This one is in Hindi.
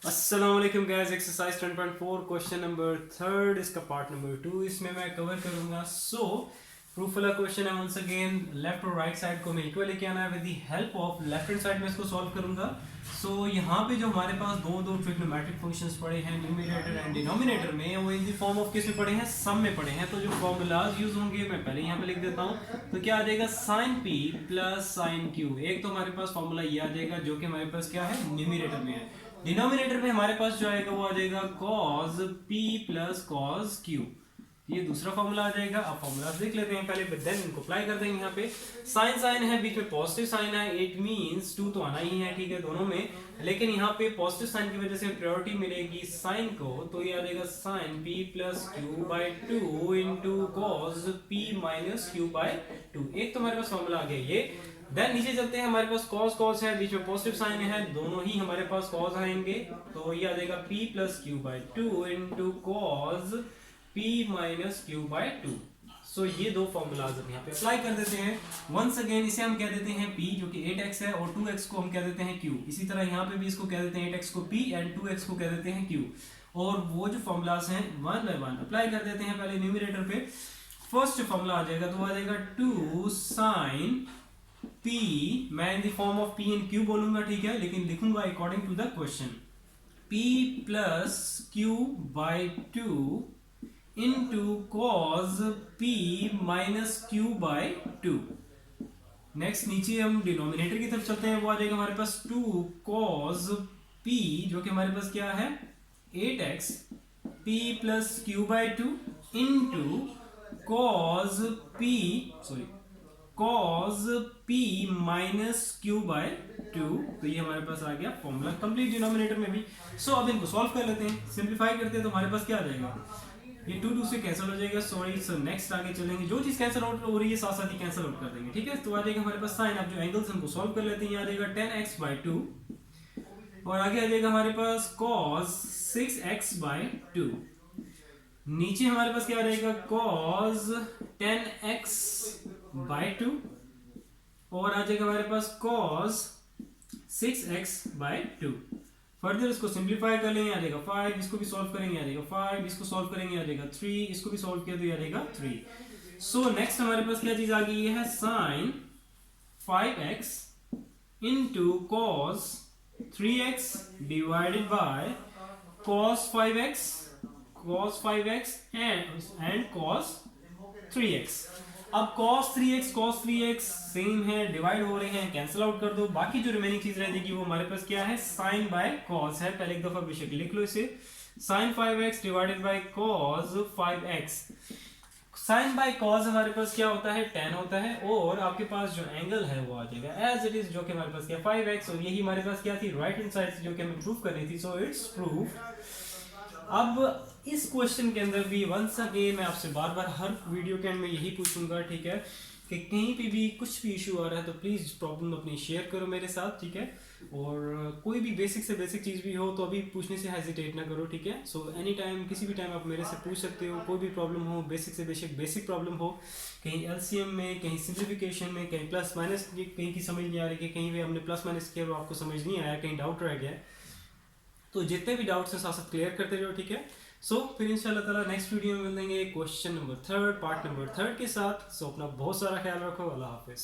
अस्सलाम वालेकुम गाइस। एक्सरसाइज 10.4 क्वेश्चन नंबर 3 इसका पार्ट नंबर 2 इसमें मैं कवर करूंगा। सो प्रूफ वाला क्वेश्चन है। वंस अगेन लेफ्ट और राइट साइड को मैं इक्वल लेके आना है। With the help of left hand side में इसको सॉल्व करूंगा। सो यहाँ पे जो हमारे पास दो ट्रिग्नोमेट्रिक फंक्शंस पड़े हैं न्यूमरेटर एंड डिनोमिनेटर में, वो इन द फॉर्म ऑफ किस में पड़े हैं, सम में पड़े हैं। तो जो फॉर्मूलाज यूज होंगे मैं पहले यहाँ पे लिख देता हूँ। तो क्या आ जाएगा, sine p plus sine q. एक तो हमारे पास फॉर्मूला ये आ जाएगा जो कि हमारे पास क्या है, न्यूमरेटर में है। डिनोमिनेटर में हमारे पास जो आएगा वो आ जाएगा cos p plus cos q। ये दूसरा फॉर्मूला आ जाएगा। अब फॉर्मूला देख लेते हैं पहले, बट देन इनको अप्लाई कर देंगे। यहाँ पे साइन साइन है, बीच में पॉजिटिव साइन है, इट मींस 2 तो आना ही है, ठीक है, दोनों में। लेकिन यहाँ पे पॉजिटिव साइन की वजह से प्रायोरिटी मिलेगी साइन को, तो ये आ जाएगा sine p plus q by 2 into cos p minus q by 2। एक तो हमारे पास फॉर्मूला आ गया ये। देन नीचे चलते हैं, हमारे पास cos cos है, बीच में पॉजिटिव साइन है, दोनों ही हमारे पास cos आएंगे। तो ये आ जाएगा p plus q by 2 into cos p minus q by 2। सो ये दो फॉर्मूलाज हम यहाँ पे अप्लाई कर देते हैं। वंस अगेन इसे हम कह देते हैं p जो कि 8x है, और 2x को हम कह देते हैं q। इसी तरह यहाँ पे भी इसको कह देते हैं 8x को p एंड 2x को कह देते हैं q। और वो जो फॉर्मूलाज हैं वन बाय वन अप्लाई कर देते हैं। पहले न्यूमरेटर पे फर्स्ट फॉर्मूला आ जाएगा, तो आ जाएगा 2 साइन p, मैं in the form of p and q बोलूंगा, ठीक है, लेकिन लिखूंगा according to the question. p plus q by 2 into cos p minus q by 2। Next नीचे हम डिनोमिनेटर की तरफ चलते हैं, वो आ जाएगा हमारे पास 2 cos p जो कि हमारे पास क्या है 8x p plus q by 2 into cos p cos p minus q by 2। तो ये हमारे पास आ गया फॉर्मूला कंप्लीट डिनोमिनेटर में भी। सो अब इनको सॉल्व कर लेते हैं, सिंपलीफाई करते हैं, तो हमारे पास क्या आ जाएगा, ये 2 से कैंसिल हो जाएगा। सॉरी, सो नेक्स्ट आगे चलेंगे, जो चीज कैंसिल आउट हो रही है साथ साथ ही कैंसिल आउट कर देंगे, ठीक है। तो आ जाएगा हमारे पास साइन। अब जो एंगल्स उनको सॉल्व कर लेते हैं, ये आ जाएगा 10x बाई 2, और आगे आ जाएगा हमारे पास cos 6x बाई 2। नीचे हमारे पास क्या आ जाएगा cos 10x बाई 2, और आ जाएगा हमारे पास cos 6x बाई 2। फर्दर इसको सिंप्लीफाई कर लेंगे, आ जाएगा 5, इसको भी सॉल्व करेंगे आ जाएगा 5, इसको सॉल्व करेंगे आ जाएगा 3, इसको भी सॉल्व किया तो आ जाएगा 3। सो नेक्स्ट हमारे पास क्या चीज आ गई है, sine 5x into cos 3x divided by cos 5x and cos 3x। अब cos 3x सेम है, डिवाइड हो रहे हैं, कैंसिल आउट कर दो। बाकी जो रिमेनिंग चीज रह जाएगी वो हमारे पास क्या है, साइन बाय cos है। पहले एक दफा बेशक लिख लो इसे, sine 5x divided by cos 5x। Sine by cos हमारे पास क्या होता है, tan होता है, और आपके पास जो एंगल है वो आ जाएगा एज इट इज, जो कि हमारे पास क्या 5x, और यही हमारे पास क्या थी राइट हैंड साइड से जो कि हमें प्रूफ करनी थी। So it's proof. अब इस क्वेश्चन के अंदर भी वंस अगेन मैं आपसे बार बार हर वीडियो के एंड में यही पूछूंगा, ठीक है, कि कहीं पे भी कुछ भी इशू आ रहा है तो प्लीज़ प्रॉब्लम अपनी शेयर करो मेरे साथ, ठीक है। और कोई भी बेसिक से बेसिक चीज़ भी हो तो अभी पूछने से हेजिटेट ना करो, ठीक है। सो एनी टाइम, किसी भी टाइम आप मेरे से पूछ सकते हो। कोई भी प्रॉब्लम हो, बेसिक से बेसिक प्रॉब्लम हो, कहीं एलसीएम में, कहीं सिंप्लीफिकेशन में, कहीं प्लस माइनस कहीं की समझ नहीं आ रही है, कहीं पे हमने प्लस माइनस किया वो आपको समझ नहीं आया, कहीं डाउट रह गया, तो जितने भी डाउट्स हैं साथ साथ क्लियर करते रहो, ठीक है। सो फिर इंशाल्लाह ताला नेक्स्ट वीडियो में मिलेंगे क्वेश्चन नंबर 3 पार्ट नंबर 3 के साथ। सो अपना बहुत सारा ख्याल रखो। अल्लाह हाफिज़।